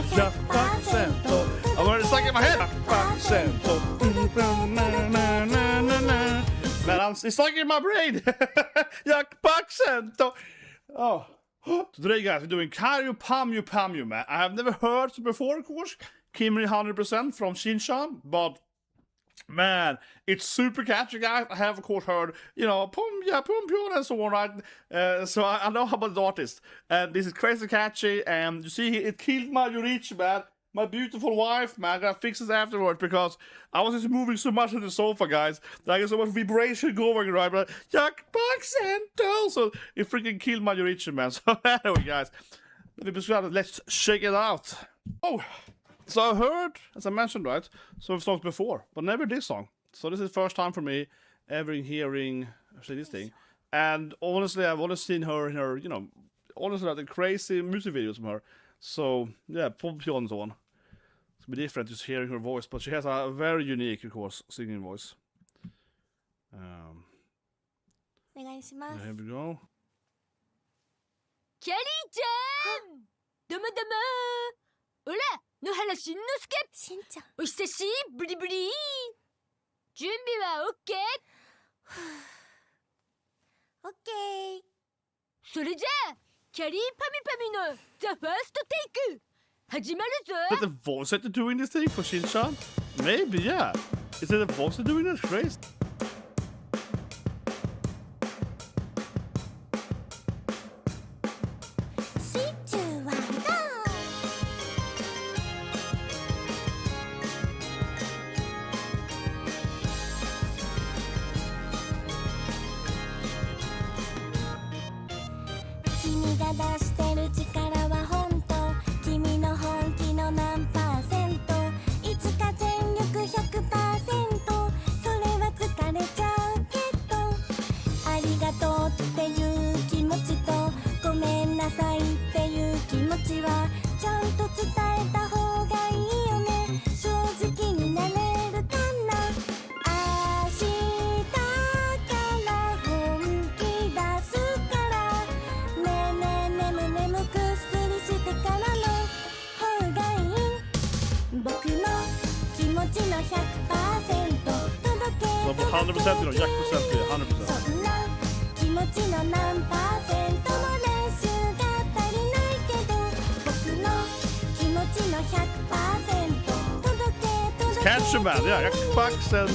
100%. I'm already stuck in my head. 100%. Man, it's stuck in my brain. 100%. Oh. Today, guys, we're doing Kyary Pamyu Pamyu, man. I have never heard before, of course. Kimini 100% from Shin-chan, but man, it's super catchy, guys. I have, of course, heard, you know, PonPonPon and so on, right? So I know about the artist. And this is crazy catchy. And you see, it killed my Yoruichi, man. My beautiful wife, man. I gotta fix this afterwards because I was just moving so much on the sofa, guys. That I got so much vibration going, right? But so it freaking killed my Yoruichi, man. So anyway, guys, let's check it out. Oh. So I heard, as I mentioned, right, some songs before, but never this song. So this is the first time for me ever hearing actually this thing. And honestly, I've only seen her in her, you know, honestly, like the crazy music videos from her. So yeah, PonPonPon and so on. It's a bit different just hearing her voice, but she has a very unique, of course, singing voice. Here we go. Kyary-chan! Domo domo! Hola! 野原しんのすけしんちゃんお久しぶりぶり準備はオッケーオッケーそれじゃあキャリーパミュパミュの The First Take 始まるぞ Is it the voice actor doing this thing for Shin-chan? Maybe, yeah. Is it the voice actor doing this? Crazy. So 100%, you know, Jack percent, 100%. It's catchy, man, yeah, 100%.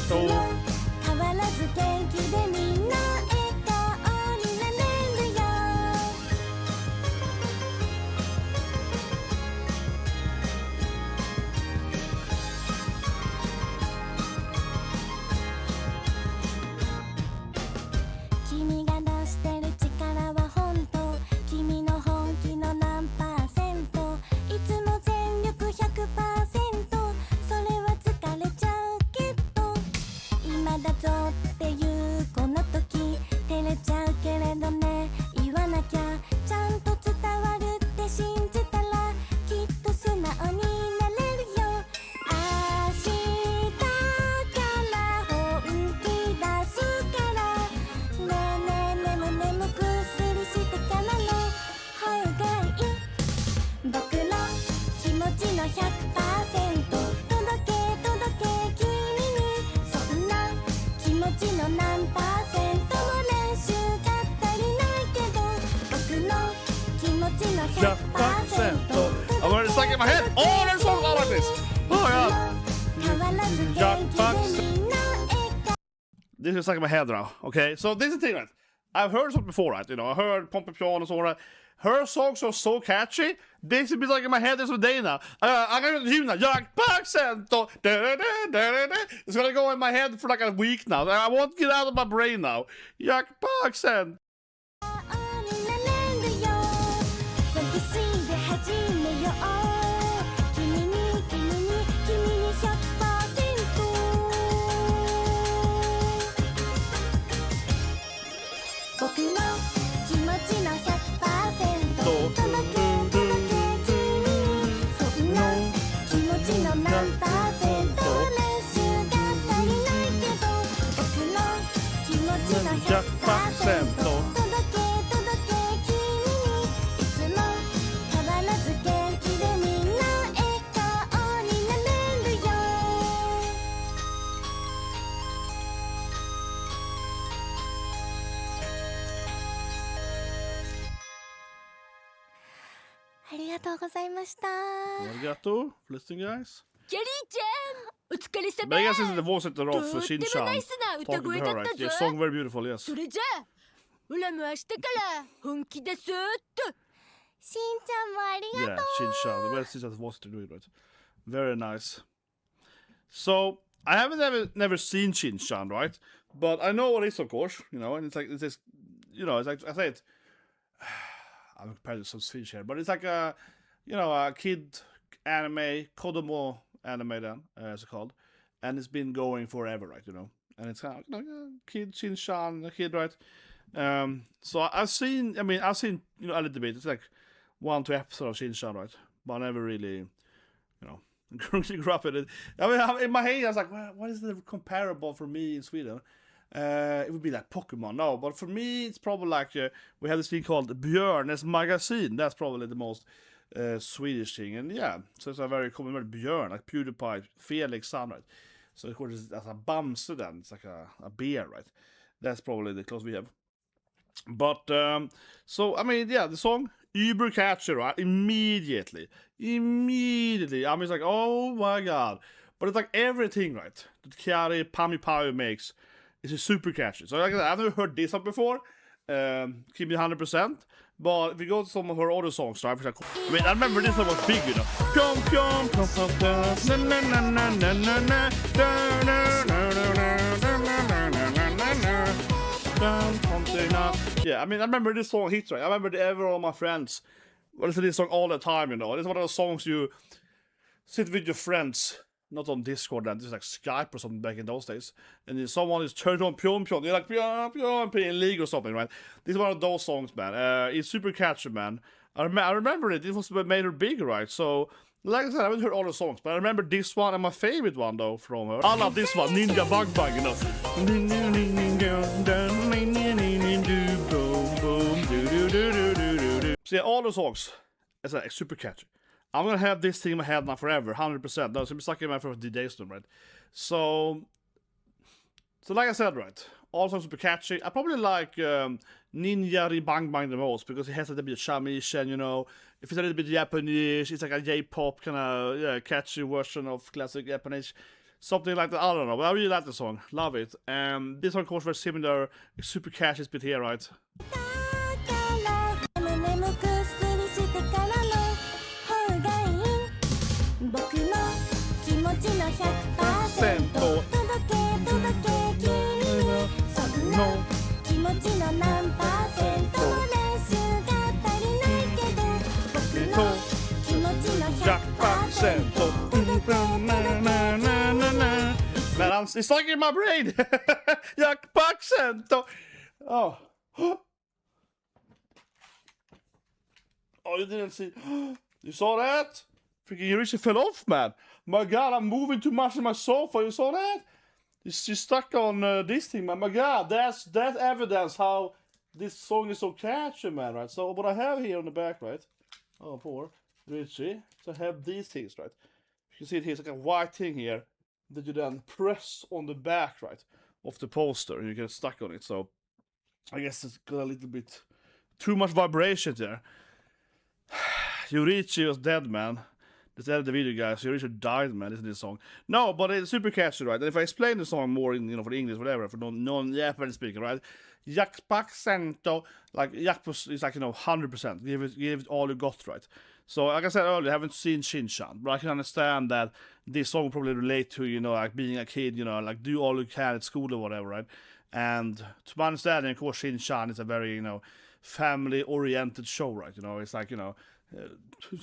I'm already stuck in my head. Oh, there's songs all like this. Oh, yeah. This is stuck in my head now. Okay, so this is the thing, right? I've heard something before, right? You know, I heard PonPonPon and so on. Her songs are so catchy. This is like in my head this day now. I got the gym now. It's gonna go in my head for like a week now. I won't get out of my brain now. 100%. Arigato for listening, guys. キャリーちゃんお疲れ様 But I guess this is the voice actor と of っても Shin-chan ナイスな歌 talking to 声 her, だっ right? たぞ Yeah, song very beautiful, yes. それじゃあオラも明日から本気出そうっと Yeah, Shin-chan. The best is that the voice to do it, right? Very nice. So I haven't never seen Shin-chan, right? But I know what it is, of course. You know, and it's like it's like I say it. I'm comparing to some Swedish here, but it's like a a kid anime, Kodomo anime then, as it's called, and it's been going forever, right? And it's kind of kid Shin-chan, a kid, right? So I've seen a little bit. It's like 1-2 episodes of Shin-chan, right? But I never really, grew up in it. I mean, in my head, I was like, well, what is the comparable for me in Sweden? It would be like Pokemon, no. But for me, it's probably like we have this thing called Björn's magazine. That's probably the most Swedish thing. And yeah, so it's a very common word, Björn, like PewDiePie, Felix son, right? So of course, that's a Bamse then. It's like a beer, right? That's probably the close we have. But, so, I mean, yeah, the song, uber catchy, right? Immediately. I mean, it's like, oh my god. But it's like everything, right? That Kyary Pamyu Pamyu makes is super catchy. So like I said, I've never heard this song before. Keep it 100%. But if you go to some of her other songs, right? I mean, I remember this one was big, you know. Pyom, pyom, pyom, pyom, na, na, na, na, na, na, na, na, na, na, na. Yeah, I mean, I remember this song hits, right? I remember all my friends listen to this song all the time, you know. It's one of those songs you sit with your friends, not on Discord, and just like Skype or something back in those days. And then someone is turned on Pyom Pyom, they're like Pyom Pyom, playing League or something, right? This is one of those songs, man. It's super catchy, man. I remember it. It was what made her big, right? So, like I said, I haven't heard all the songs, but I remember this one and my favorite one though from her. I love this one, Ninja Bug Bug, you know. So yeah, all the songs, it's like super catchy. I'm gonna have this thing in my head now forever, 100%. No, it's gonna be stuck in my first DJ's room, right? So like I said, right, all songs super catchy. I probably like Ninja Bang Bang the most because it has a little bit of shamishan, you know. If it's a little bit Japanese, it's like a J-pop kind of catchy version of classic Japanese. Something like that, I don't know, but I really like the song, love it. This one, of course, very similar, it's super catchy bit here, right? Man, it's stuck in my brain. Oh. Oh, you didn't see. You saw that? Freaking Yoruichi fell off, man. My god, I'm moving too much in my sofa. You saw that? She's stuck on this thing, man. My god, that's evidence how this song is so catchy, man, right? So what I have here on the back, right? Oh, poor Richie. So I have these things, right? You can see it here, it's like a white thing here that you then press on the back, right, of the poster, and you get stuck on it. So I guess it's got a little bit too much vibration there. Yoruichi was dead, man. That's the end of the video, guys. Yoruichi died, man. Isn't this song? No, but it's super catchy, right? And if I explain the song more in, for the English, whatever, for non-Japanese speaker, right? Yakpak Sento, like Yakpus is like 100%. Give it all you got, right? So like I said earlier, I haven't seen Shin-chan, but I can understand that this song will probably relate to like being a kid, like do all you can at school or whatever, right? And to my understanding, of course, Shin-chan is a very family-oriented show, right? It's like to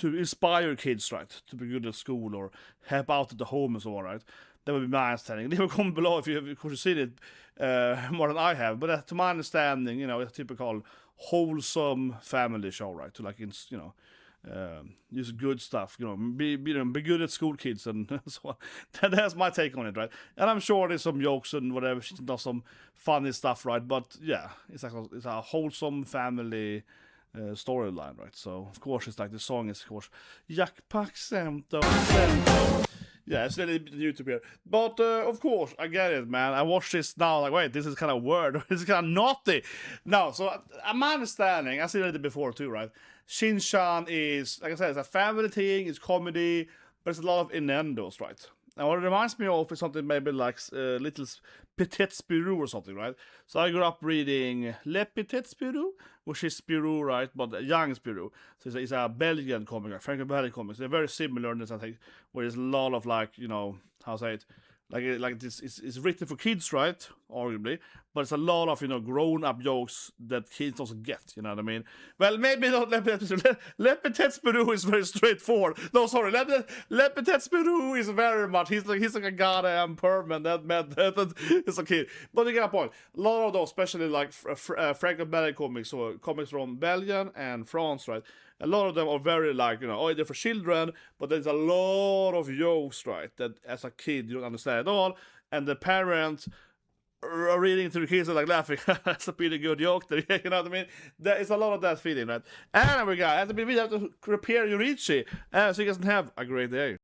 inspire kids, right, to be good at school or help out at the home and so on, right? That would be my understanding. Leave a comment below if you've seen it more than I have. But to my understanding, it's a typical wholesome family show, right? To like, use good stuff, be good at school, kids, and so on. That's my take on it, right? And I'm sure there's some jokes and whatever. She does some funny stuff, right? But yeah, it's a wholesome family storyline, right? So of course it's like the song is of course Jakpak Sento. Yeah, it's a little bit YouTube here, but of course I get it, man. I watch this now, like, wait, this is kind of weird. This is kind of naughty. No, so my understanding, I seen it before too, right? Shin-chan is, like I said, it's a family thing, it's comedy, but it's a lot of innuendos, right? And what it reminds me of is something maybe like Little Petit Spirou or something, right? So I grew up reading Le Petit Spirou, which is Spirou, right? But a young Spirou. So it's a Belgian comic, a Franco-Belgian comic. They're very similar in this, I think, where there's a lot of like, you know, how to say it? Like this, it's written for kids, right? Arguably, but it's a lot of, you know, grown-up jokes that kids also get. You know what I mean? Well, maybe not. Le Petit Spirou is very straightforward. No, sorry, Le Petit Spirou is very much. He's like a goddamn perm, that meant that it's a kid. But you get a point. A lot of those, especially like Franco-Belgian comics, or comics from Belgium and France, right? A lot of them are very like, you know, oh, they're for children, but there's a lot of jokes, right, that as a kid you don't understand at all, and the parents are reading to the kids and like laughing. That's a pretty good joke there, you know what I mean? There is a lot of that feeling, right? And we have to prepare Yoruichi, so you guys can have a great day.